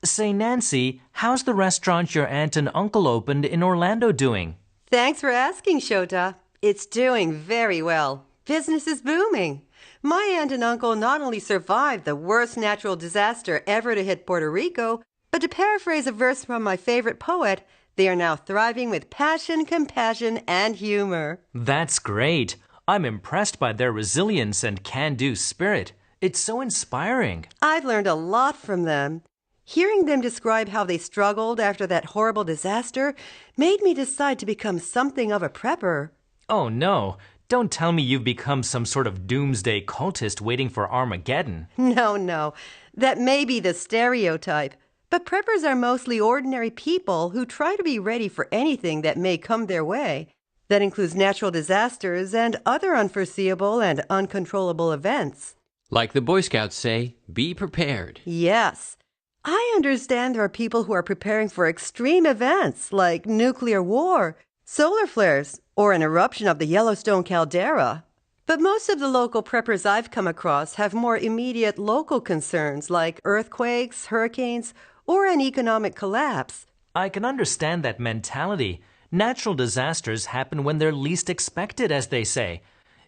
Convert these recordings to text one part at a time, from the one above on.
Say, Nancy, how's the restaurant your aunt and uncle opened in Orlando doing? Thanks for asking, Shota. It's doing very well. Business is booming. My aunt and uncle not only survived the worst natural disaster ever to hit Puerto Rico, but to paraphrase a verse from my favorite poet, they are now thriving with passion, compassion, and humor. That's great. I'm impressed by their resilience and can-do spirit. It's so inspiring. I've learned a lot from them. Hearing them describe how they struggled after that horrible disaster made me decide to become something of a prepper. Oh no, don't tell me you've become some sort of doomsday cultist waiting for Armageddon. No. That may be the stereotype. But preppers are mostly ordinary people who try to be ready for anything that may come their way. That includes natural disasters and other unforeseeable and uncontrollable events. Like the Boy Scouts say, be prepared. Yes. I understand there are people who are preparing for extreme events like nuclear war, solar flares, or an eruption of the Yellowstone caldera. But most of the local preppers I've come across have more immediate local concerns like earthquakes, hurricanes, or an economic collapse. I can understand that mentality. Natural disasters happen when they're least expected, as they say.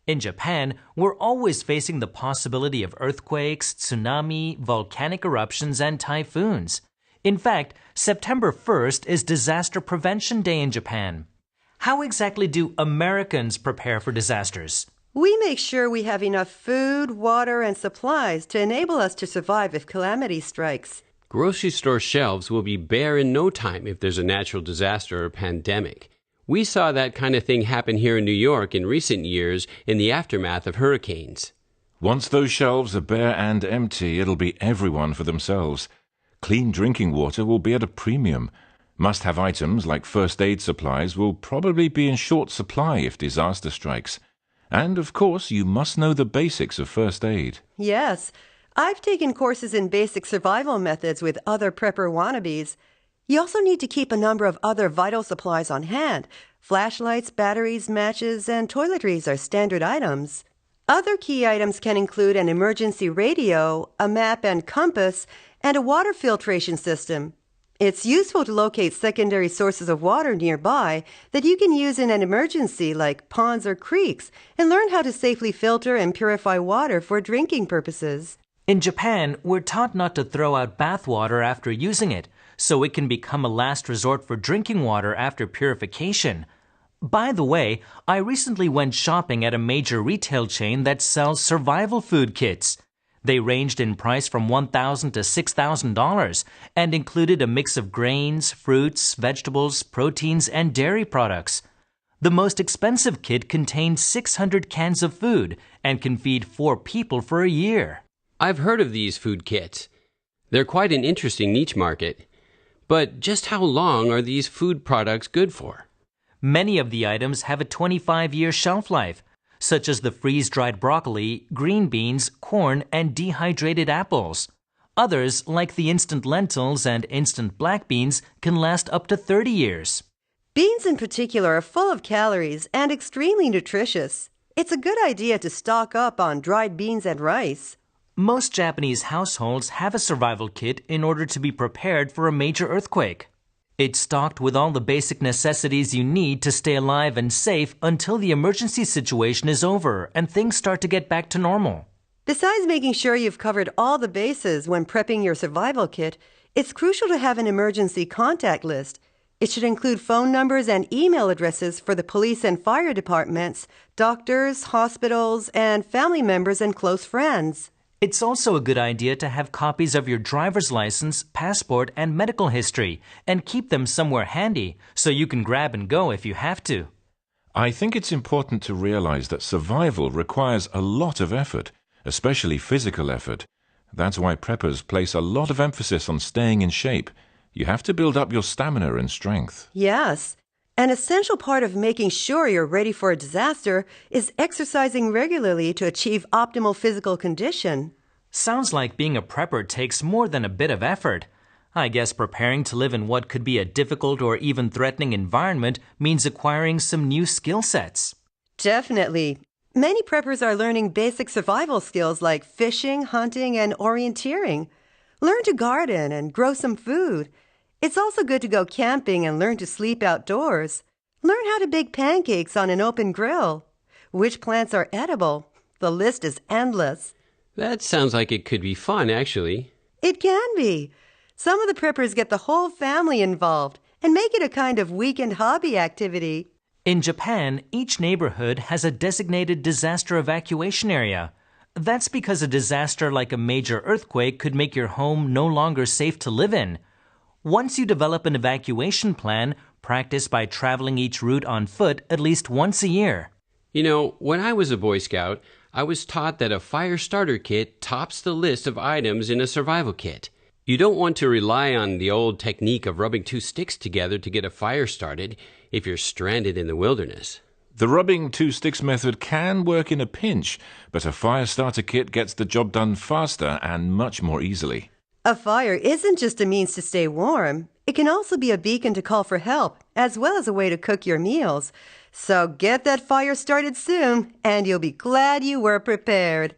In Japan, we're always facing the possibility of earthquakes, tsunami, volcanic eruptions, and typhoons. In fact, September 1st is Disaster Prevention Day in Japan. How exactly do Americans prepare for disasters? We make sure we have enough food, water, and supplies to enable us to survive if calamity strikes. Grocery store shelves will be bare in no time if there's a natural disaster or pandemic. We saw that kind of thing happen here in New York in recent years in the aftermath of hurricanes. Once those shelves are bare and empty, it'll be everyone for themselves. Clean drinking water will be at a premium. Must-have items like first aid supplies will probably be in short supply if disaster strikes. And, of course, you must know the basics of first aid. Yes, I've taken courses in basic survival methods with other prepper wannabes. You also need to keep a number of other vital supplies on hand. Flashlights, batteries, matches, and toiletries are standard items. Other key items can include an emergency radio, a map and compass, and a water filtration system. It's useful to locate secondary sources of water nearby that you can use in an emergency like ponds or creeks and learn how to safely filter and purify water for drinking purposes. In Japan, we're taught not to throw out bath water after using it, so it can become a last resort for drinking water after purification. By the way, I recently went shopping at a major retail chain that sells survival food kits. They ranged in price from $1,000 to $6,000 and included a mix of grains, fruits, vegetables, proteins, and dairy products. The most expensive kit contains 600 cans of food and can feed 4 people for a year. I've heard of these food kits. They're quite an interesting niche market. But just how long are these food products good for? Many of the items have a 25-year shelf life, such as the freeze-dried broccoli, green beans, corn, and dehydrated apples. Others, like the instant lentils and instant black beans, can last up to 30 years. Beans in particular are full of calories and extremely nutritious. It's a good idea to stock up on dried beans and rice. Most Japanese households have a survival kit in order to be prepared for a major earthquake. It's stocked with all the basic necessities you need to stay alive and safe until the emergency situation is over and things start to get back to normal. Besides making sure you've covered all the bases when prepping your survival kit, it's crucial to have an emergency contact list. It should include phone numbers and email addresses for the police and fire departments, doctors, hospitals, and family members and close friends. It's also a good idea to have copies of your driver's license, passport, and medical history, and keep them somewhere handy so you can grab and go if you have to. I think it's important to realize that survival requires a lot of effort, especially physical effort. That's why preppers place a lot of emphasis on staying in shape. You have to build up your stamina and strength. Yes. An essential part of making sure you're ready for a disaster is exercising regularly to achieve optimal physical condition. Sounds like being a prepper takes more than a bit of effort. I guess preparing to live in what could be a difficult or even threatening environment means acquiring some new skill sets. Definitely. Many preppers are learning basic survival skills like fishing, hunting, and orienteering. Learn to garden and grow some food. It's also good to go camping and learn to sleep outdoors. Learn how to bake pancakes on an open grill. Which plants are edible? The list is endless. That sounds like it could be fun, actually. It can be. Some of the preppers get the whole family involved and make it a kind of weekend hobby activity. In Japan, each neighborhood has a designated disaster evacuation area. That's because a disaster like a major earthquake could make your home no longer safe to live in. Once you develop an evacuation plan, practice by traveling each route on foot at least once a year. You know, when I was a Boy Scout, I was taught that a fire starter kit tops the list of items in a survival kit. You don't want to rely on the old technique of rubbing two sticks together to get a fire started if you're stranded in the wilderness. The rubbing two sticks method can work in a pinch, but a fire starter kit gets the job done faster and much more easily. A fire isn't just a means to stay warm. It can also be a beacon to call for help, as well as a way to cook your meals. So get that fire started soon, and you'll be glad you were prepared.